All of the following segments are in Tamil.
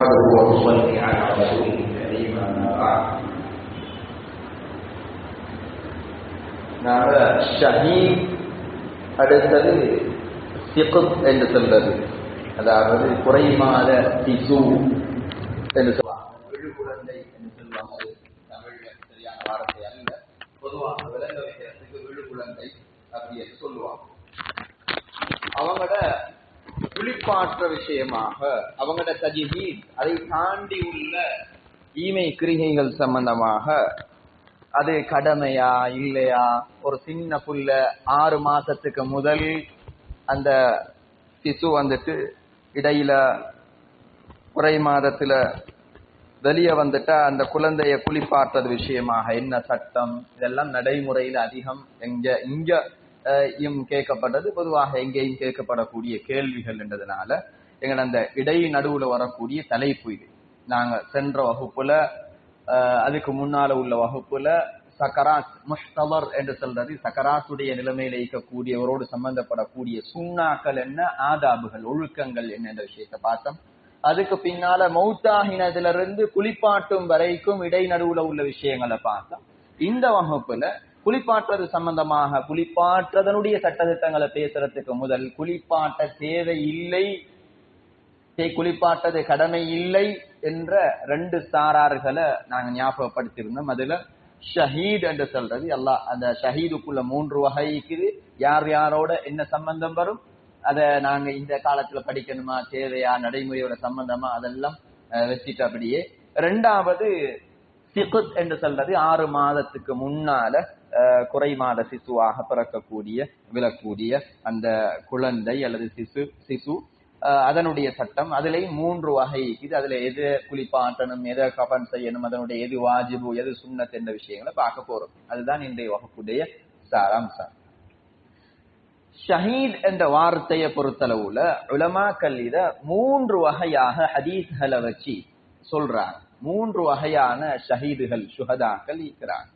وصلي على رسوله الكريم أما بعد. நாம ஷஹீத் அடுத்தது சிக்த் என்று சொல்றது, அதாவது குறைமாத சிசு என்று சொல்லுவாங்க. விழுகுழந்தை என்று சொல்லுவாங்க. தமிழ்ல சரியான வார்த்தை அல்ல, பொதுவாக விளங்க வைக்கிறதுக்கு விழுகுழந்தை அப்படி என்று சொல்லுவாங்க. அவங்களோட குளிப்பாற்ற விஷயமாக அவங்களோட தஜ்ஹீத், அதை தாண்டி உள்ள ஈமை கிரிகைகள் சம்பந்தமாக அது கடமையா இல்லையா, ஒரு சின்ன புள்ள 6 மாசத்துக்கு முதல் அந்த சிசு வந்துட்டு இடையில குறை மாதத்துல வெளியே வந்துட்டா அந்த குழந்தைய குளிப்பாற்றது விஷயமாக என்ன சட்டம், இதெல்லாம் நடைமுறையில அதிகம் இங்க கேட்கப்பட்டது, பொதுவாக எங்கேயும் கேட்கப்படக்கூடிய கேள்விகள் என்றதுனால எங்களை அந்த இடை நடுவுல வரக்கூடிய தலைப்பு இது. நாங்க சென்ற வகுப்புல அதுக்கு முன்னால உள்ள வகுப்புல சக்கராத் முஹ்தவர் என்று சொல்றது, சக்கராத்துடைய நிலைமையில இருக்கக்கூடியவரோடு சம்பந்தப்படக்கூடிய சுண்ணாக்கள் என்ன, ஆதாபுகள் ஒழுக்கங்கள் என்ன என்ற விஷயத்தை பார்த்தோம். அதுக்கு பின்னால மௌத்தாகினதிலிருந்து குளிப்பாட்டும் வரைக்கும் இடை நடுவுல உள்ள விஷயங்களை பார்த்தோம். இந்த வகுப்புல குளிப்பாற்றுறது சம்பந்தமாக குளிப்பாற்றதனுடைய சட்டத்திட்டங்களை பேசுறதுக்கு முதல் குளிப்பாட்ட தேவை இல்லை, குளிப்பாட்டது கடமை இல்லை என்ற 2 சாரார்களை நாங்க ஞாபகப்படுத்தியிருந்தோம். அதுல ஷஹீத் என்று சொல்றது அல்லாஹ், அந்த ஷஹீதுக்குள்ள 3 வகை இருக்குது. யார் யாரோட என்ன சம்பந்தம் வரும், அத நாங்க இந்த காலத்துல படிக்கணுமா, தேவையா, நடைமுறையோட சம்பந்தமா, அதெல்லாம் வச்சுட்டு அப்படியே. 2வது சிக்த் என்று சொல்றது 6 மாதத்துக்கு முன்னால குறை மாத சிசுவாக பிறக்கக்கூடிய விழக்கூடிய அந்த குழந்தை அல்லது சிசு அதனுடைய சட்டம். அதுலயும் 3 வகை இது. அதுல எது குளிப்பாட்டணும், எதை கஃன் செய்யணும், அதனுடைய எது வாஜிபு, எது சுன்னத் என்ற விஷயங்களை பார்க்க போறோம். அதுதான் இன்றைய வகுப்புடைய சாராம்சம். ஷஹீத் என்ற வார்த்தையை பொறுத்தளவுல உலமாக்கள் இத 3 வகையாக ஹதீஸ்களை வச்சு சொல்றாங்க. 3 வகையான ஷஹீதுகள், சுஹதாக்கள் இருக்கிறாங்க.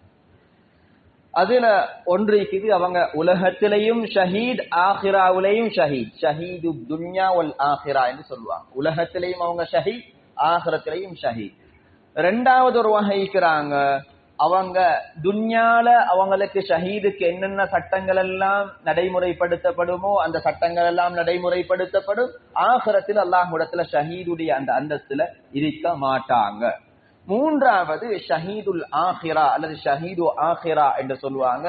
அதுல ஒன்று இருக்குது, அவங்க உலகத்திலையும் ஷஹீத், ஆஹிராவிலையும் ஷஹீத். ஷஹீது துன்யா வல் ஆஹிரா என்று சொல்லுவாங்க. உலகத்திலையும் அவங்க ஷஹீத், ஆஹிரத்திலையும் ஷஹீத். 2வது ஒரு வகை இருக்கிறாங்க, அவங்க துன்யால அவங்களுக்கு ஷஹீதுக்கு என்னென்ன சட்டங்கள் எல்லாம் நடைமுறைப்படுத்தப்படுமோ அந்த சட்டங்கள் எல்லாம் நடைமுறைப்படுத்தப்படும். ஆஹிரத்தில் அல்லாஹ்விடத்துல ஷஹீதுடைய அந்த அந்தஸ்துல இருக்க மாட்டாங்க. 3வது ஷஹீதுல் ஆஹிரா அல்லது ஷஹீது ஆஹிரா என்று சொல்லுவாங்க.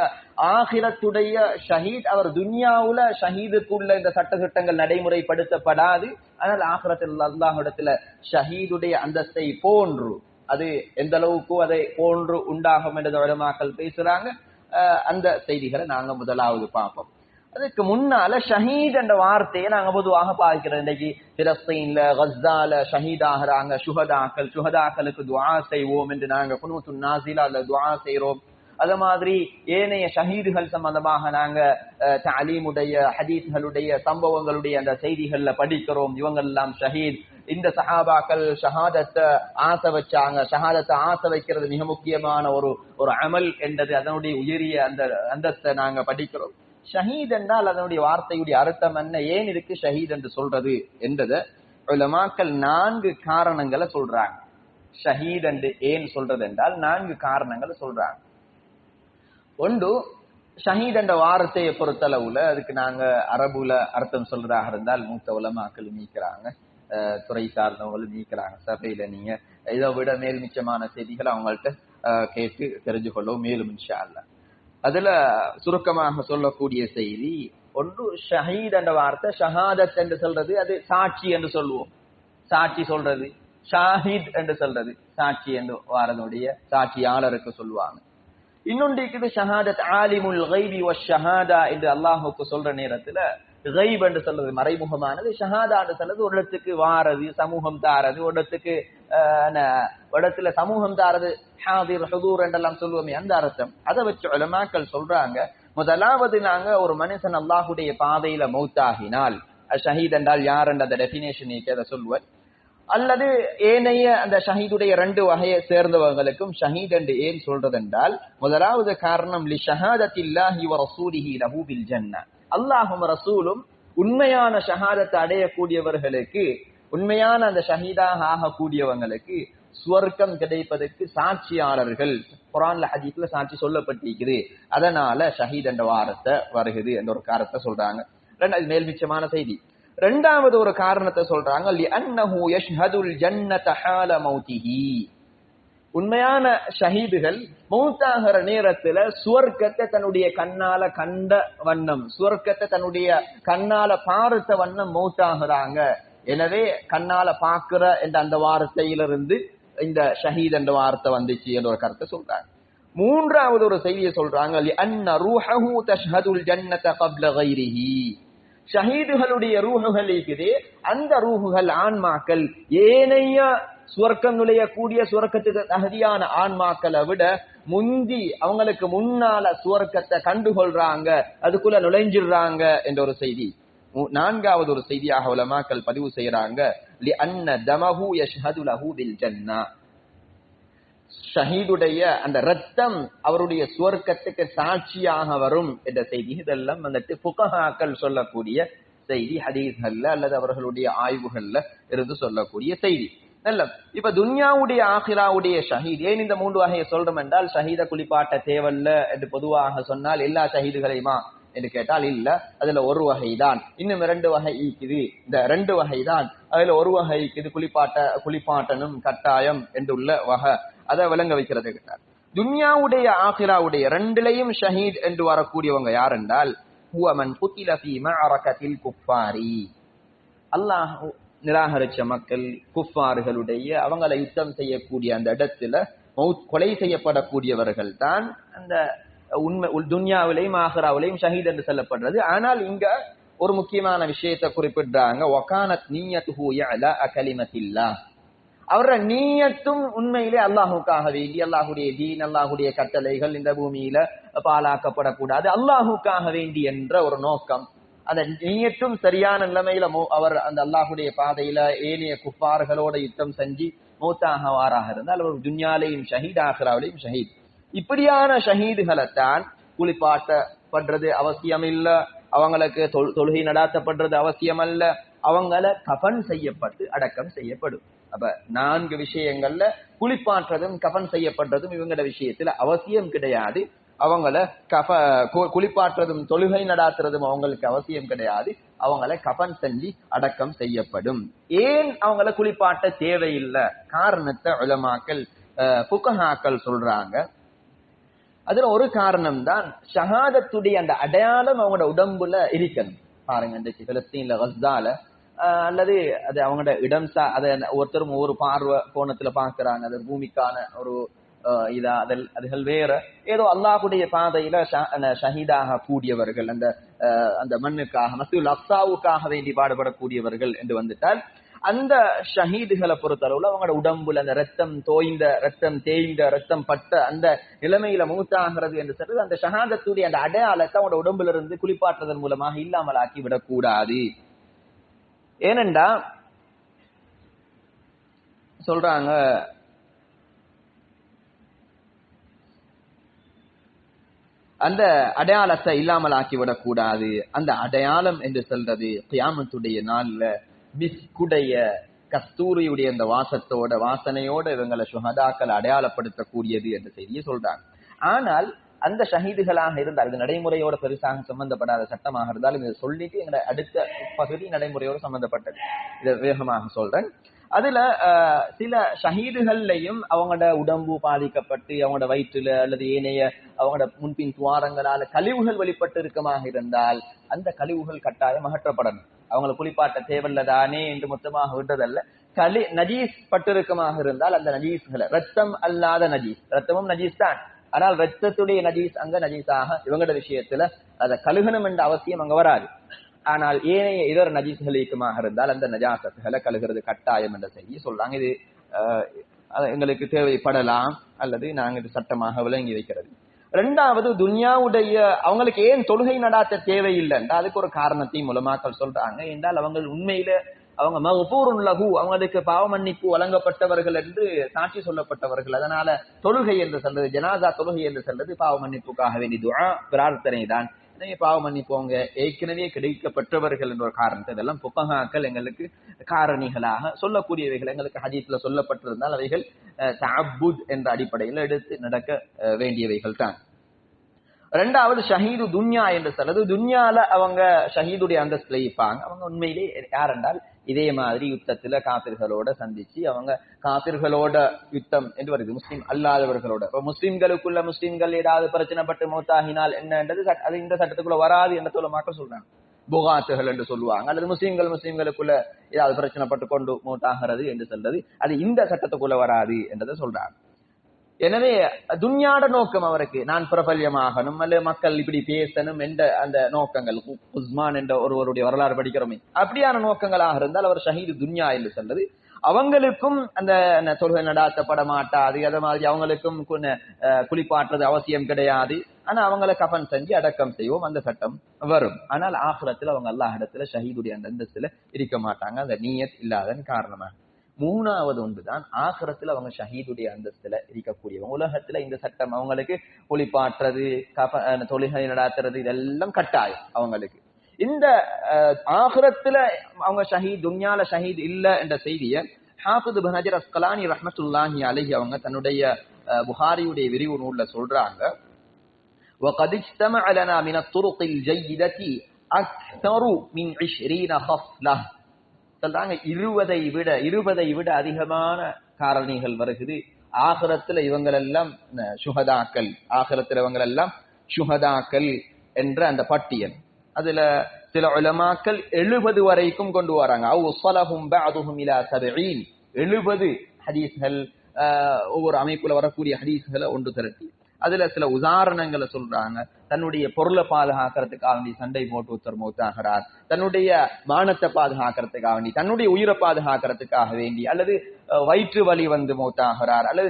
ஆஹிரத்துடைய ஷஹீத், அவர் துன்யாவுல ஷஹீதுக்குள்ள இந்த சட்டங்கள் நடைமுறைப்படுத்தப்படாது. ஆனால் ஆஹிரத்தில் அல்லாஹ்விடத்துல ஷஹீதுடைய அந்தஸ்தை போன்று, அது எந்த அளவுக்கு அதை போன்று உண்டாகும் என்று உலமாக்கள் பேசுறாங்க. அந்த செய்திகளை நாங்க முதலாவது பார்ப்போம். அதுக்கு முன்னால ஷஹீத் என்ற வார்த்தையை நாங்க பொதுவாக பார்க்கிறோம். இன்னைக்கு பிலஸ்தீன்ல, கஸ்ஸால ஷஹீத் ஆகிறாங்க சுஹதாக்கள். சுஹதாக்களுக்கு துஆ செய்வோம் என்று நாங்க குனூத்துன் நாஸிலால துஆ செய்றோம். அது மாதிரி ஏனைய ஷஹீதுகள் சம்பந்தமாக நாங்க தஅலீமுடைய ஹதீஸ்களுடைய சம்பவங்களுடைய அந்த செய்திகள்ல படிக்கிறோம். இவங்க எல்லாம் ஷஹீத், இந்த சஹாபாக்கள் ஷஹாதத்தை ஆசை வச்சாங்க. ஷஹாதத்தை ஆசை வைக்கிறது மிக முக்கியமான ஒரு அமல் என்றது, அதனுடைய உயரிய அந்த அந்தஸ்தை நாங்க படிக்கிறோம். ஷஹீத் என்றால் அதனுடைய வார்த்தையுடைய அர்த்தம் என்ன, ஏன் இதுக்கு ஷஹீத் என்று சொல்றது என்றத உலமாக்கள் 4 காரணங்களை சொல்றாங்க. ஷஹீத் என்று ஏன் சொல்றது என்றால் 4 காரணங்களை சொல்றாங்க. ஒன்று, ஷஹீத் என்ற வார்த்தையை பொறுத்தளவுல அதுக்கு நாங்க அரபுல அர்த்தம் சொல்றதாக இருந்தால் மூத்த உலமாக்கள் நீக்கிறாங்க, துறை சார்ந்தவங்களும் நீக்கிறாங்க. சபையில நீங்க இதை விட மேல் மிச்சமான செய்திகளை அவங்கள்ட்ட கேட்டு தெரிஞ்சு கொள்ளவும் மேலும் இன்ஷா அல்லாஹ். அதுல சுருக்கமாக சொல்லக்கூடிய செய்தி ஒன்று, ஷஹீத் என்ற வார்த்தை ஷஹாதத் என்று சொல்றது, அது சாட்சி என்று சொல்லுவோம். சாட்சி சொல்றது. ஷாஹித் என்று சொல்றது சாட்சி என்று வாரனுடைய சாட்சியாளருக்கு சொல்லுவாங்க. இன்னொன்று இருக்குது ஷஹாதத், ஆலிமுல் கைபி வஷ்ஷஹாதா என்று அல்லாஹுக்கு சொல்ற நேரத்துல கைப் என்று சொல்றது மறைமுகமானது, ஷஹாதா என்று சொல்றது ஒரு இடத்துக்கு வாரது, சமூகம் தாரது, ஒரு இடத்துல சமூகம் தாரது, ஹாதிர் ஹுதூர் என்றெல்லாம் சொல்லுவோமே அந்த அர்த்தம். அதை வச்சு உலமாக்கள் சொல்றாங்க, முதலாவது நாங்க ஒரு மனுஷன் அல்லாஹுடைய பாதையில மௌத்தாகினால், ஷஹீத் என்றால் யார் என்ற அந்த டெபினேஷன் அதை சொல்லுவார். அல்லது ஏனைய அந்த ஷஹீதுடைய 2 வகையை சேர்ந்தவங்களுக்கும் ஷஹீத் என்று ஏன் சொல்றது என்றால், முதலாவது காரணம் லி ஷஹாதத்தில்லாஹி வ ரசூலிஹி லஹு பில் ஜன்னah, அல்லாஹும் ரசூலும் உண்மையான ஷஹாதத்தை அடையக்கூடியவர்களுக்கு உண்மையான அந்த ஷஹீதாக ஆகக்கூடியவங்களுக்கு சுவர்க்கம் கிடைப்பதற்கு சாட்சியாளர்கள் குர்ஆன்ல ஹதீஸ்ல சாட்சி சொல்லப்பட்டிருக்குது. அதனால ஷஹீத் என்ற வார்த்தை வருகிறது என்ற ஒரு காரணத்தை சொல்றாங்க. ரெண்டாவது மேல்மிச்சமான செய்தி. ரெண்டாவது ஒரு காரணத்தை சொல்றாங்க, லிஅன்னஹு யஷ்ஹதுல் ஜன்னத ஹால மௌதிஹி. உண்மையான ஷஹீதுகள் மௌத்தாகிற நேரத்துல சுவர்க்கத்தை தன்னுடைய கண்ணால கண்ட வண்ணம், சுவர்க்கத்தை தன்னுடைய கண்ணால பார்த்த வண்ணம் மௌத்தாகிறாங்க. எனவே கண்ணால பாக்குற என்ற அந்த வார்த்தையிலிருந்து இந்த ஷஹீத் என்ற வார்த்தை வந்துச்சு என்ற ஒரு கருத்தை சொல்றாங்க. மூன்றாவது ஒரு செய்தியை சொல்றாங்க, லிஅன்ன ரூஹஹு தஷ்ஹதுல் ஜன்னத قبل غيره. ஷஹீதுகளுடைய ரூஹுகள் இருக்குது, அந்த ரூஹுகள் ஆன்மாக்கள் ஏனைய சுவர்க்கம் நுழையக்கூடிய சுவர்க்கத்துக்கு தகுதியான ஆன்மாக்களை விட முந்தி அவங்களுக்கு முன்னால சுவர்க்கத்தை கண்டுகொள்றாங்க, அதுக்குள்ள நுழைஞ்சிடுறாங்க என்ற ஒரு செய்தி. நான்காவது ஒரு செய்தியாக உலமாக்கள் பதிவு செய்யறாங்க, லிஅன்ன தமஹு யஷ்ஹது லஹு பில் ஜன்னா. ஷஹீதுடைய அந்த ரத்தம் அவருடைய சுவர்க்கத்துக்கு சாட்சியாக வரும் என்ற செய்தி. இதெல்லாம் வந்துட்டு ஃபுகஹாக்கள் சொல்லக்கூடிய செய்தி, ஹதீஸ்கள்ல அல்லது அவர்களுடைய ஆய்வுகள்ல இருந்து சொல்லக்கூடிய செய்தி. நல்ல, இப்ப துன்யாவுடைய ஆகிராவுடைய ஷஹீத் ஏன் இந்த மூன்று வகையை சொல்றோம் என்றால், ஷஹீத குளிப்பாட்ட தேவல்ல என்று பொதுவாக சொன்னால் எல்லா ஷஹீதுகளையுமா என்று கேட்டால் இல்ல, அதுல ஒரு வகைதான். இன்னும் 2 வகை இருக்குது, இந்த 2 வகைதான். அதுல ஒரு வகை இது குளிப்பாட்டனும் கட்டாயம் என்றுள்ள வகை, அதை விளங்க வைக்கிறது கேட்டார். துன்யாவுடைய ஆகிராவுடைய ரெண்டிலையும் ஷஹீத் என்று வரக்கூடியவங்க யார் என்றால், ஹுவ மன் குத்தில ஃபீ மஅரகத்தில் குஃபாரி. அல்லாஹ் நிராகரிச்ச மக்கள், குஃபார்களுடைய அவங்களை யுத்தம் செய்யக்கூடிய அந்த இடத்துல கொலை செய்யப்படக்கூடியவர்கள் தான் அந்த உண்மை துன்யாவிலையும் ஆகிராவிலையும் ஷஹீத் என்று சொல்லப்படுறது. ஆனால் இங்க ஒரு முக்கியமான விஷயத்தை குறிப்பிடுறாங்க, வகானத் நிய்யத்துஹு இஅலா கலிமத்தில்லாஹ். அவரோட நீயத்தும் உண்மையிலே அல்லாஹுக்காக வேண்டி, அல்லாஹுடைய தீன், அல்லாஹுடைய கட்டளைகள் இந்த பூமியில பாலாக்கப்படக்கூடாது, அல்லாஹுக்காக வேண்டி என்ற ஒரு நோக்கம். அந்த நீயத்தும் சரியான நிலைமையில அவர் அந்த அல்லாஹுடைய பாதையில ஏனைய குஃபார்களோட யுத்தம் செஞ்சு மௌத்தாக வாராக இருந்தால் அவர் துன்யாலையும் ஷஹீத், ஆகிராவிலையும் ஷஹீத். இப்படியான ஷஹீதுகளைத்தான் குளிப்பாட்டப்படுறது அவசியம் இல்ல, அவங்களுக்கு தொழுகை நடாத்தப்படுறது அவசியம் அல்ல, அவங்கள கஃன் செய்யப்பட்டு அடக்கம் செய்யப்படும். அப்ப 4 விஷயங்கள்ல குளிப்பாற்றதும் கஃன் செய்யப்படுறதும் இவங்களோட விஷயத்துல அவசியம் கிடையாது. அவங்கள குளிப்பாற்றதும் தொழுகை நடாத்துறதும் அவங்களுக்கு அவசியம் கிடையாது. அவங்கள கஃன் செஞ்சு அடக்கம் செய்யப்படும். ஏன் அவங்கள குளிப்பாட்ட தேவையில்லை காரணத்தை உலமாக்கள் ஃபுகஹாக்கள் சொல்றாங்க. அதுல ஒரு காரணம் தான் ஷஹாதத்துடைய அந்த அடையாளம் அவங்களோட உடம்புல இருக்கணும். பாருங்க, இந்த பிலஸ்தீன்ல கஸ்ஸால அல்லது அது அவங்களோட இடம் அதை ஒருத்தரும் ஒவ்வொரு பார்வை கோணத்துல பாக்குறாங்க. அது பூமிக்கான ஒரு இதா அதுகள் வேற ஏதோ அல்லாஹுடைய பாதையில ஷஹீதாக கூடியவர்கள், அந்த மண்ணுக்காக மஸ்ஜிதுல் அக்ஸாவுக்காக வேண்டி பாடுபடக்கூடியவர்கள் என்று வந்துட்டால், அந்த ஷஹீதுகளை பொறுத்தளவுல அவங்களோட உடம்புல அந்த ரத்தம் தோய்ந்த, ரத்தம் தேய்ந்த, ரத்தம் பட்ட அந்த நிலைமையில மூத்தாகிறது என்று சொல்றது அந்த ஷஹாதத்துடைய அந்த அடையாளத்தை அவங்களோட உடம்புல இருந்து குளிப்பாற்றுவதன் மூலமாக இல்லாமல் ஆக்கி விடக்கூடாது. ஏனென்றா சொல்றாங்க, அந்த அடையாளத்தை இல்லாமல் ஆக்கிவிடக் கூடாது. அந்த அடையாளம் என்று சொல்றது கியாமத்துடைய நாள்ல மிஸ்குடைய கஸ்தூரியுடைய அந்த வாசனையோட இவங்களை சுஹதாக்கள் அடையாளப்படுத்தக்கூடியது என்ற செய்தியை சொல்றாங்க. ஆனால் அந்த ஷஹீதுகளாக இருந்தால், இது நடைமுறையோட பெருசாக சம்பந்தப்படாத சட்டமாக இருந்தாலும் இதை சொல்லிட்டு எங்களை அடுத்த பகுதி நடைமுறையோடு சம்பந்தப்பட்டது, இதை வேகமாக சொல்றேன். அதுல சில ஷஹீதுகள்லையும் அவங்களோட உடம்பு பாதிக்கப்பட்டு அவங்களோட வயிற்றுல அல்லது ஏனைய அவங்களோட முன்பின் துவாரங்களால கழிவுகள் வெளிப்பட்டு இருக்கமாக இருந்தால் அந்த கழிவுகள் கட்டாயம் அகற்றப்படணும். அவங்களை குளிப்பாட்ட தேவையில்லதானே என்று மொத்தமாக விடுறதல்ல. நஜீஸ் பட்டிருக்கமாக இருந்தால் அந்த நஜீஸ்களை, ரத்தம் அல்லாத நஜீஸ், ரத்தமும் நஜீஸ் தான், ஆனால் ரத்தத்துடைய நஜீஸ் அங்க நஜீஸாக இவங்களோட விஷயத்துல அதை கழுகணும் என்ற அவசியம் அங்க வராது. ஆனால் ஏனைய இதர நஜீஸ்களுக்குமாக இருந்தால் அந்த நஜாசத்துகளை கழுகிறது கட்டாயம் என்ற செய்தி சொல்றாங்க. இது எங்களுக்கு தேவைப்படலாம் அல்லது நாங்கள் இது சட்டமாக விளங்கி வைக்கிறது. 2வது, துன்யாவுடைய அவங்களுக்கு ஏன் தொழுகை நடாத்த தேவையில்லைன்னா அதுக்கு ஒரு காரணத்தையும் உலமாக்கள் சொல்றாங்க. என்றால் அவங்க உண்மையில அவங்க மஃபூருன் லஹு, அவங்களுக்கு பாவ மன்னிப்பு வழங்கப்பட்டவர்கள் என்று சாட்சி சொல்லப்பட்டவர்கள். அதனால தொழுகை என்று சொல்றது, ஜனாசா தொழுகை என்று சொல்றது பாவ மன்னிப்புக்காக வேண்டி துஆ பிரார்த்தனை தான். பாவம் மன்னிப்போங்க, ஏற்கனவே கிடைக்கப்பட்டவர்கள் என்ற ஒரு காரணத்தை இதெல்லாம் புகஹாக்கள் எங்களுக்கு காரணிகளாக சொல்லக்கூடியவைகள் எங்களுக்கு ஹதீஸ்ல சொல்லப்பட்டிருந்தால் அவைகள் தஅப்புத் என்ற அடிப்படையில் எடுத்து நடக்க வேண்டியவைகள் தான். ரெண்டாவது ஷஹீது துன்யா என்று சொல்றது, துன்யால அவங்க ஷஹீதுடைய அந்தஸ்துல இருப்பாங்க. அவங்க உண்மையிலே யார் என்றால் இதே மாதிரி யுத்தத்துல காபிர்களோட சந்திச்சு அவங்க காபிர்களோட யுத்தம் என்று வருது, முஸ்லிம் அல்லாதவர்களோட. முஸ்லிம்களுக்குள்ள முஸ்லிம்கள் ஏதாவது பிரச்சனைப்பட்டு மௌத்தாகினால் என்னன்றது அது இந்த சட்டத்துக்குள்ள வராது என்ற மக்கள் சொல்றாங்க. புகாத்துகள் என்று சொல்லுவாங்க, அல்லது முஸ்லிம்களுக்குள்ள ஏதாவது பிரச்சனைப்பட்டு கொண்டு மௌத்தாகிறது என்று சொல்றது அது இந்த சட்டத்துக்குள்ள வராது என்றதை சொல்றாங்க. எனவே துன்யாட நோக்கம் அவருக்கு நான் பிரபல்யமாகணும் அல்ல மக்கள் இப்படி பேசணும் என்ற அந்த நோக்கங்கள், உஸ்மான் என்ற ஒருவருடைய வரலாறு படிக்கிறோமே அப்படியான நோக்கங்களாக இருந்தால் அவர் ஷஹீது துன்யா என்று சொல்றது. அவங்களுக்கும் அந்த தொழுகை நடாத்தப்பட மாட்டாது, அதே மாதிரி அவங்களுக்கும் குளிப்பாற்றுறது அவசியம் கிடையாது. ஆனா அவங்களை கஃன் செஞ்சு அடக்கம் செய்வோம், அந்த சட்டம் வரும். ஆனால் ஆகிரத்துல அவங்க அல்லாஹ் இடத்துல ஷஹீதுடைய அந்த அந்தஸ்துல இருக்க மாட்டாங்க, அந்த நீயத் இல்லாதன் காரணமாக. மூணாவது ஒன்றுதான் ஆகிரத்துல அவங்க ஷஹீதுடைய அந்தஸ்துல இருக்கக்கூடியவங்க. உலகத்துல இந்த சட்டம் அவங்களுக்கு ஒளிப்பாற்றுறது தொழுகை நடாத்துறது இதெல்லாம் கட்டாயம் அவங்களுக்கு. இந்த ஆகிரத்துல அவங்க ஷஹீத், துன்யால ஷஹீத் இல்ல என்ற செய்தியை ஹாஃபிஸ் இப்னு ஹஜர் அஸ்கலானி ரஹ்மத்துல்லாஹி அலைஹி அவங்க தன்னுடைய புகாரியுடைய விரிவு நூல்ல சொல்றாங்க, وقد اجتمع لنا من الطرق الجيدة أكثر من 20 خصلة. சொல்றாங்க 20 விட அதிகமான காரணிகள் வருகிறது. ஆகிரத்துல இவங்களெல்லாம் சுஹதாக்கள், ஆகிரத்துல இவங்களெல்லாம் சுஹதாக்கள் என்ற அந்த பட்டியல். அதுல சில உலமாக்கள் 70 வரைக்கும் கொண்டு வராங்க. அவ் ஸலஹும் பஅதுஹும் இலா 70. 70 ஹதீஸ்கள் ஒவ்வொரு அமைப்புல வரக்கூடிய ஹதீஸ்களை ஒன்று திரட்டி அதுல சில உதாரணங்களை சொல்றாங்க. தன்னுடைய பொருளை பாதுகாக்கிறதுக்காக வேண்டி சண்டை போட்டு ஒருத்தர் மௌத்தாகிறார், தன்னுடைய மானத்தை பாதுகாக்கிறதுக்காக வேண்டி, தன்னுடைய உயிரை பாதுகாக்கிறதுக்காக வேண்டி, அல்லது வயிற்று வலி வந்து மௌத்தாகிறார், அல்லது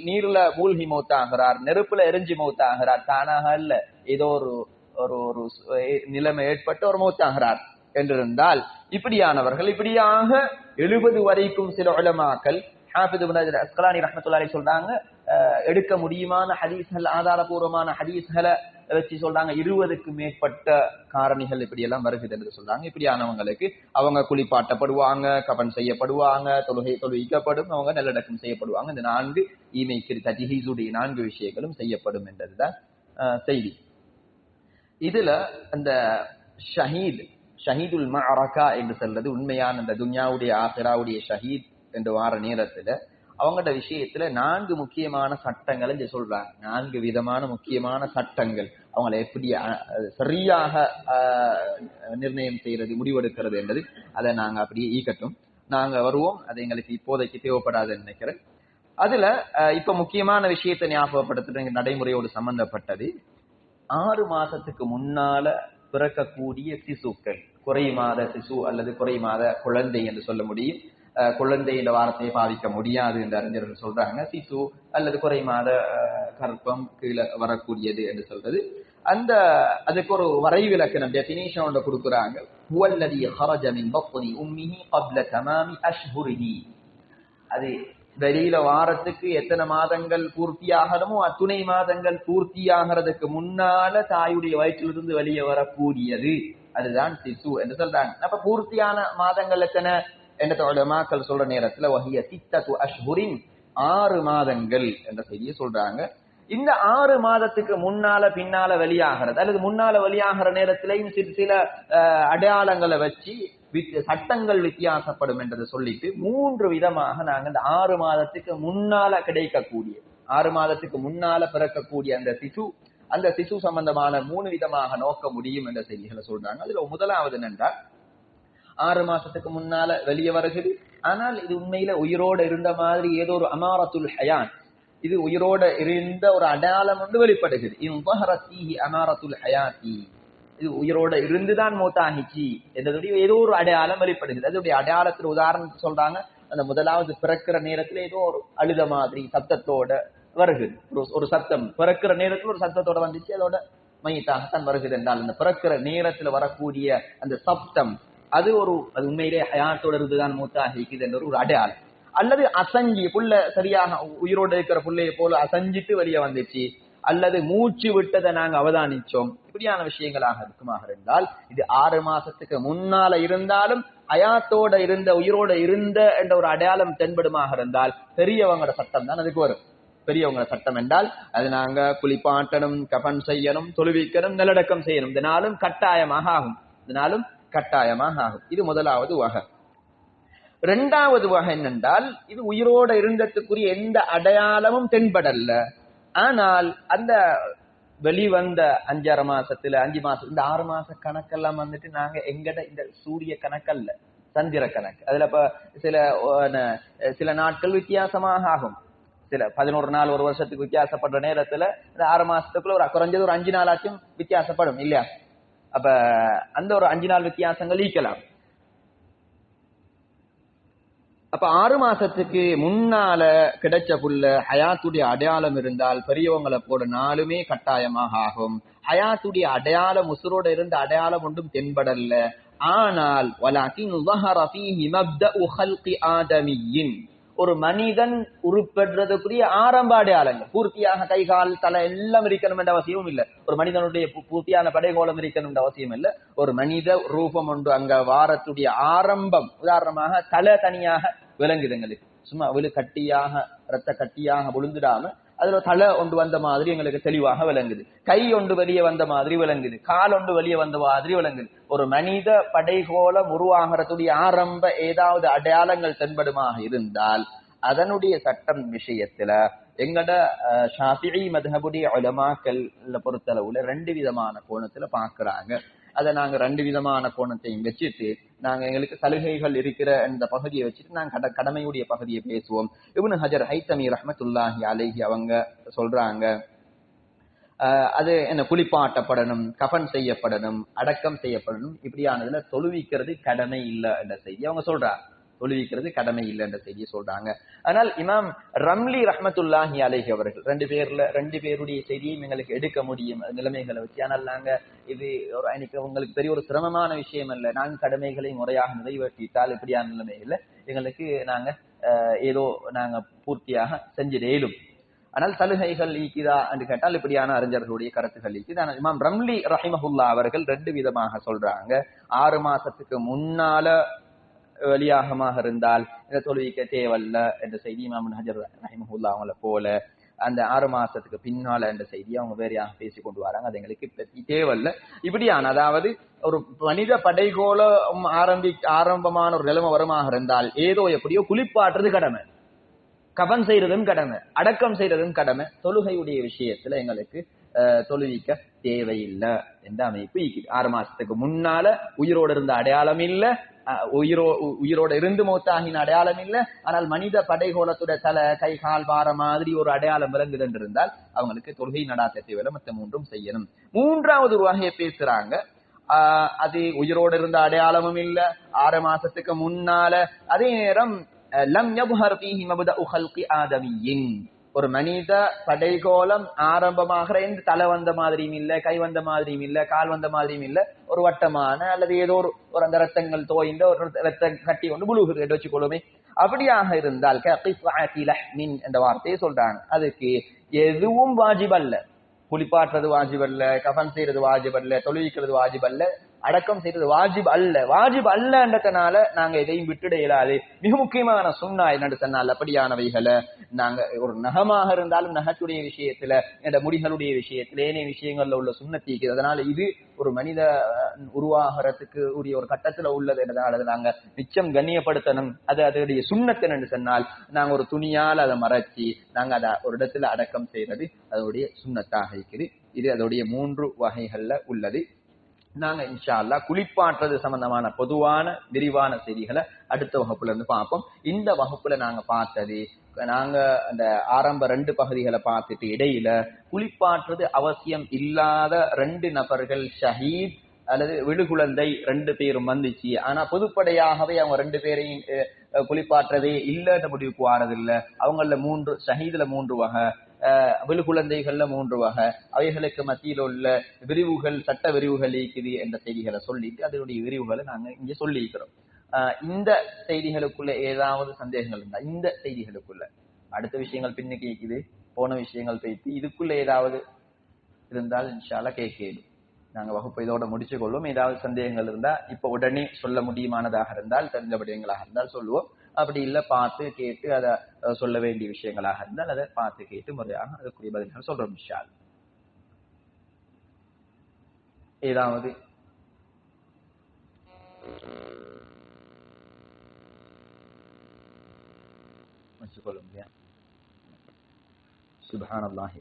நீர்ல மூழ்கி மௌத்தாகிறார், நெருப்புல எரிஞ்சு மௌத்தாகிறார், தானாக அல்ல ஏதோ ஒரு நிலைமை ஏற்பட்டு ஒரு மௌத்தாகிறார் என்றிருந்தால் இப்படியானவர்கள் இப்படியாக 70 வரைக்கும் சில உலமாக்கள் ஹாஃபிஸ் இப்னு ஹஜர் அஸ்கலானி ரஹ்மத்துல்லாஹி அலைஹி சொல்றாங்க எடுக்க முடியுமான ஹதீஸ்கள், ஆதாரபூர்வமான ஹதீஸ்களை வச்சு சொல்றாங்க 20க்கு மேற்பட்ட காரணிகள் இப்படி எல்லாம் வருகிறது என்று சொல்றாங்க. இப்படியானவங்களுக்கு அவங்க குளிப்பாட்டப்படுவாங்க, கஃன் செய்யப்படுவாங்க, தொழுவிக்கப்படும், அவங்க நல்லடக்கம் செய்யப்படுவாங்க. இந்த 4 ஈமைக்கு தஜ்ஹீஸுடைய 4 விஷயங்களும் செய்யப்படும் என்றதுதான் செய்தி. இதுல அந்த ஷஹீதுல் மஅரகா என்று சொல்றது உண்மையான அந்த துன்யாவுடைய ஆகிராவுடைய ஷஹீத் என்று வார நேரத்துல அவங்களோட விஷயத்துல 4 முக்கியமான சட்டங்களை இங்க சொல்றாங்க. 4 விதமான முக்கியமான சட்டங்கள் அவங்களை எப்படி சரியாக நிர்ணயம் செய்யறது, முடிவெடுக்கிறது என்றது அதை நாங்க அப்படியே ஈக்கட்டும். நாங்க வருவோம், அது எங்களுக்கு இப்போதைக்கு தேவைப்படாதுன்னு நினைக்கிறேன். அதுல இப்ப முக்கியமான விஷயத்தை ஞாபகப்படுத்துற நடைமுறையோடு சம்பந்தப்பட்டது 6 மாசத்துக்கு முன்னால பிறக்கக்கூடிய சிசுக்கள், குறை மாத சிசு அல்லது குறை மாத குழந்தை என்று சொல்ல முடியும். குழந்தை என்ற வார்த்தையை பாதிக்க முடியாது என்று அறிஞர்கள் சொல்றாங்க. சிசு அல்லது குறை மாத கற்பம் கீழே வரக்கூடியது என்று சொல்றது. அதுக்கு ஒரு வரைவிலக்கணம் டெஃபினிஷன் ஒன்று கொடுக்குறாங்க. ஹுவல்லதி ஹரஜ மின் பத்னி உம்மிஹி قبل تمام أشهره. அது வெளியில வாரத்துக்கு எத்தனை மாதங்கள் பூர்த்தியாகணுமோ அத்துணை மாதங்கள் பூர்த்தியாகிறதுக்கு முன்னால தாயுடைய வயிற்றிலிருந்து வெளியே வரக்கூடியது, அதுதான் சிசு என்று சொல்றாங்க. அப்ப பூர்த்தியான மாதங்கள் எத்தனை என்ற உலமாக்கள் சொல்ற நேரத்துல வஹிய 6 அஷ்ஹுரின் 6 மாதங்கள் என்ற செய்தியை சொல்றாங்க. இந்த 6 மாதத்துக்கு முன்னால பின்னால வெளியாகிறது அல்லது முன்னால வெளியாகிற நேரத்திலையும் சில அடையாளங்களை வச்சு சட்டங்கள் வித்தியாசப்படும் என்றதை சொல்லிட்டு 3 விதமாக நாங்க இந்த 6 மாதத்துக்கு முன்னால கிடைக்கக்கூடிய 6 மாதத்துக்கு முன்னால பிறக்கக்கூடிய அந்த சிசு சம்பந்தமான 3 விதமாக நோக்க முடியும் என்ற செய்திகளை சொல்றாங்க. அதுல முதலாவது என்னென்றால் 6 மாசத்துக்கு முன்னால வெளியே வருகிறது, ஆனால் இது உண்மையில உயிரோட இருந்த மாதிரி ஏதோ ஒரு அமாரத்துல் ஹயான், இது உயிரோட இருந்த ஒரு அடையாளம் வந்து வெளிப்படுகிறது. அமாரத்துல் ஹயாத்தி, இது உயிரோட இருந்துதான் மூத்தாகிச்சு என்றதுடைய ஏதோ ஒரு அடையாளம் வெளிப்படுகிறது. அதோடைய அடையாளத்துல உதாரணத்துக்கு சொல்றாங்க, அந்த முதலாவது பிறக்கிற நேரத்துல ஏதோ ஒரு அழுத மாதிரி சத்தத்தோட வருகிறது. ஒரு சத்தம் பிறக்கிற நேரத்துல ஒரு சத்தத்தோட வந்துச்சு, அதோட மையத்தாகத்தான் வருகிறது என்றால் அந்த பிறக்கிற நேரத்துல வரக்கூடிய அந்த சப்தம் அது உண்மையிலே ஹயாத்தோட இருந்துதான் மூத்தாகிக்குது என்ற ஒரு அடையாளம். அல்லது அசஞ்சி புள்ள சரியாக உயிரோடு இருக்கிற புள்ளைய போல அசஞ்சிட்டு வெளியே வந்துச்சு, அல்லது மூச்சு விட்டதை நாங்க அவதானிச்சோம், இப்படியான விஷயங்களாக இருக்குமாக இருந்தால் இது 6 மாசத்துக்கு முன்னால இருந்தாலும் ஹயாத்தோட இருந்த உயிரோட இருந்த என்ற ஒரு அடையாளம் தென்படுமாக இருந்தால் பெரியவங்களோட சட்டம் தான் அதுக்கு வரும். பெரியவங்க சட்டம் என்றால் அது நாங்க குளிப்பாட்டணும், கஃன் செய்யணும், தொழுவிக்கணும், நல்லடக்கம் செய்யணும். இதனாலும் கட்டாயமாக ஆகும். இது முதலாவது வகை. இரண்டாவது வகை என்னென்றால் இது உயிரோட இருந்ததுக்குரிய எந்த அடையாளமும் தென்படல, ஆனால் அந்த வெளிவந்த 5 மாசத்துல 5 மாசம் இந்த 6 மாச கணக்கெல்லாம் வந்துட்டு நாங்க எங்கட இந்த சூரிய கணக்கல்ல, சந்திர கணக்கு. அதுல இப்ப சில நாட்கள் வித்தியாசமாக ஆகும். சில 11 நாள் ஒரு வருஷத்துக்கு வித்தியாசப்படுற நேரத்துல இந்த 6 மாசத்துக்குள்ள ஒரு குறைஞ்சது ஒரு 5 நாளாச்சும் வித்தியாசப்படும் இல்லையா? அப்ப அந்த ஒரு 5 நாள் வித்தியாசங்கள் ஈக்கலாம். அப்ப 6 மாசத்துக்கு முன்னால கிடைச்ச புள்ள ஹயாத்துடைய அடையாளம் இருந்தால் பெரியவங்களை போல நாளுமே கட்டாயமாக ஆகும். ஹயாத்துடைய அடையாளம் உசுரோட இருந்த அடையாளம் ஒன்றும் தென்படல. ஆனால் ஒரு மனிதன் உருப்பெற்றதுக்குரிய ஆரம்ப அடையாளங்கள், பூர்த்தியாக கை கால் தலை எல்லாம் இருக்கணும் என்ற அவசியமும் இல்லை. ஒரு மனிதனுடைய பூர்த்தியான படைகோலம் இருக்கணும் என்ற அவசியம் இல்லை. ஒரு மனித ரூபம் ஒன்று அங்க வாரத்துடைய ஆரம்பம், உதாரணமாக தலை தனியாக விளங்குது எங்களுக்கு, சும்மா கட்டியாக ரத்த கட்டியாக விழுந்துடாம அதுல தலை ஒன்று வந்த மாதிரி எங்களுக்கு தெளிவாக விளங்குது, கை ஒன்று வெளியே வந்த மாதிரி விளங்குது, கால் ஒன்று வெளியே வந்த மாதிரி விளங்குது. ஒரு மனித படைகோலம் உருவாகிறதுடைய ஆரம்ப ஏதாவது அடையாளங்கள் தென்படுமாக இருந்தால் அதனுடைய சட்டம் விஷயத்துல எங்கட ஷாஃபிஈ மத்ஹபுடைய உலமாக்கள் பொறுத்தளவுல 2 விதமான கோணத்துல பாக்குறாங்க. அதை நாங்க 2 விதமான கோணத்தையும் வச்சுட்டு நாங்க எங்களுக்கு சலுகைகள் இருக்கிற இந்த பகுதியை வச்சுட்டு நாங்க கடமையுடைய பகுதியை பேசுவோம். இப்னு ஹஜர் ஹைத்தமி ரஹ்மத்துல்லாஹி அலைஹி அவங்க சொல்றாங்க, அது என்ன குளிப்பாட்டப்படணும், கஃன் செய்யப்படணும், அடக்கம் செய்யப்படணும், இப்படியானதுல தொழுவிக்கிறது கடமை இல்லை என்ற செய்தி அவங்க சொல்றாங்க. தொழுவிக்கிறது கடமை இல்லை என்ற செய்தியை சொல்றாங்க. ஆனால் இமாம் ரம்லி ரஹ்மத்துல்லாஹி அலைஹி அவர்கள் 2 பேருடைய செய்தியும் எங்களுக்கு எடுக்க முடியும் நிலைமைகளை வச்சு. ஆனால் நாங்க இது எனக்கு உங்களுக்கு பெரிய ஒரு சிரமமான விஷயம் அல்ல. நாங்க கடமைகளை முறையாக நிறைவேற்றிட்டால் இப்படியான நிலைமைகள்ல எங்களுக்கு நாங்க ஏதோ நாங்க பூர்த்தியாக செஞ்சிடேலும். ஆனால் சலுகைகள் ஈக்குதா என்று கேட்டால் இப்படியான அறிஞர்களுடைய கருத்துகள் ஈக்குது. ஆனால் இமாம் ரம்லி ரஹிமஹுல்லா அவர்கள் 2 விதமாக சொல்றாங்க. 6 மாசத்துக்கு முன்னால வெளியாகமாக இருந்தால் இந்த தொழுவிக்க தேவையில்ல என்ற செய்தி இமாம் ஹஜர் ரஹிமஹுல்லா அவங்கள போல, அந்த 6 மாசத்துக்கு பின்னால என்ற செய்தியை அவங்க வேறையாக பேசி கொண்டு வராங்க, அது எங்களுக்கு தேவையில்ல. இப்படியான அதாவது ஒரு மனித படைகோலம் ஆரம்பமான ஒரு நிலைமை வருமாக இருந்தால் ஏதோ எப்படியோ குளிப்பாட்டுறது கடமை, கஃன் செய்யறதும் கடமை, அடக்கம் செய்யறதும் கடமை. தொழுகையுடைய விஷயத்துல எங்களுக்கு தொழுவிக்க தேவையில்லை என்ற அமைப்பு 6 மாசத்துக்கு முன்னால உயிரோடு இருந்த அடையாளம் இல்லை, உயிரோட இருந்து மௌத்தாகின அடையாளம் இல்லை. ஆனால் மனித படைகோலத்துடைய தலை கை கால் வார மாதிரி ஒரு அடையாளம் விளங்குது என்று இருந்தால் அவங்களுக்கு தொழுகை நடாத்த தேவையில்லை, மற்ற 3ம் செய்யணும். 3வது ஒரு வகையை பேசுறாங்க, அது உயிரோடு இருந்த அடையாளமும் இல்லை, 6 மாசத்துக்கு முன்னால, அதே நேரம் லம் யப்ஹர் ஃபீஹி மப்தஉ ஹல்கி ஆதமியின், ஒரு மனித படைகோலம் ஆரம்பமாகிற எந்த தலை வந்த மாதிரியும் இல்லை, கை வந்த மாதிரியும் இல்லை, கால் வந்த மாதிரியும் இல்லை, ஒரு வட்டமான அல்லது ஏதோ ஒரு அந்த ரத்தங்கள் தோய்ந்த ஒரு ரத்த கட்டி கொண்டு புழுகுது வச்சுக்கொள்ளுமே. அப்படியாக இருந்தால் என்ற வார்த்தையை சொல்றாங்க. அதுக்கு எதுவும் வாஜிபல்ல, குளிப்பாட்டுறது வாஜிபல்ல, கஃன் செய்யறது வாஜிபல்ல, தொழுவிக்கிறது வாஜிபல்ல, அடக்கம் செய்யறது வாஜிப் அல்லன்றதுனால நாங்க எதையும் விட்டுட இயலாது. மிக முக்கியமான சுன்னா என்னன்னு சொன்னால் அப்படியானவைகளை நாங்க ஒரு நகமாக இருந்தாலும் நகத்துடைய விஷயத்துல, இந்த முடிகளுடைய விஷயத்துல, ஏனைய விஷயங்கள்ல உள்ள சுண்ணத்தீக்கு, அதனால இது ஒரு மனித உருவாகிறதுக்கு உரிய ஒரு கட்டத்துல உள்ளது என்றதால நாங்க நிச்சயம் கண்ணியப்படுத்தணும். அது அதனுடைய சுண்ணத்து என்று சொன்னால் நாங்க ஒரு துணியால் அதை மறைச்சி நாங்க அதை ஒரு இடத்துல அடக்கம் செய்யறது அதோடைய சுண்ணத்தாக இருக்குது. இது அதோடைய 3 வகைகள்ல உள்ளது. நாங்க இன்ஷா அல்லாஹ் குளிப்பாட்டுறது சம்பந்தமான பொதுவான விரிவான செய்திகளை அடுத்த வகுப்புல இருந்து பார்ப்போம். இந்த வகுப்புல நாங்க பார்த்தது, நாங்க அந்த ஆரம்ப 2 பகுதிகளை பார்த்துட்டு இடையில குளிப்பாட்டுறது அவசியம் இல்லாத 2 நபர்கள் ஷஹீத் அல்லது விழுகுழந்தை 2 பேரும் வந்துச்சு. ஆனா பொதுப்படையாகவே அவங்க 2 பேரையும் குளிப்பாட்டுறதே இல்லைன்ற முடிவுக்கு வாரதில்லை. அவங்கள 3 ஷஹீதுல 3 வகை, விழுகுழந்தைகள்ல 3 வகை, அவைகளுக்கு மத்தியில் உள்ள விரிவுகள், சட்ட விரிவுகள் இருக்குது என்ற செய்திகளை சொல்லிட்டு அதனுடைய விரிவுகளை நாங்க இங்க சொல்லி இருக்கிறோம். இந்த செய்திகளுக்குள்ள ஏதாவது சந்தேகங்கள் இருந்தா, இந்த செய்திகளுக்குள்ள அடுத்த விஷயங்கள் பின்னுக்கு இருக்குது, போன விஷயங்கள் போயிட்டு இதுக்குள்ள ஏதாவது இருந்தால் இன்ஷா அல்லாஹ் கேட்கணும். நாங்க வகுப்பு இதோட முடிச்சு கொள்வோம். ஏதாவது சந்தேகங்கள் இருந்தா இப்ப உடனே சொல்ல முடியுமானதாக இருந்தால், தெரிஞ்ச விடயங்களாக இருந்தால் சொல்லுவோம். அப்படி இல்ல பார்த்து கேட்டு அதை சொல்ல வேண்டிய விஷயங்களாக இருந்தால் அதை பார்த்து கேட்டு முறையாக அதுக்குரிய பதில்கள் சொல்றோம் இன்ஷா அல்லாஹ். ஏதாவது வச்சுக்கொள்ளுங்க. சுப்ஹானல்லாஹி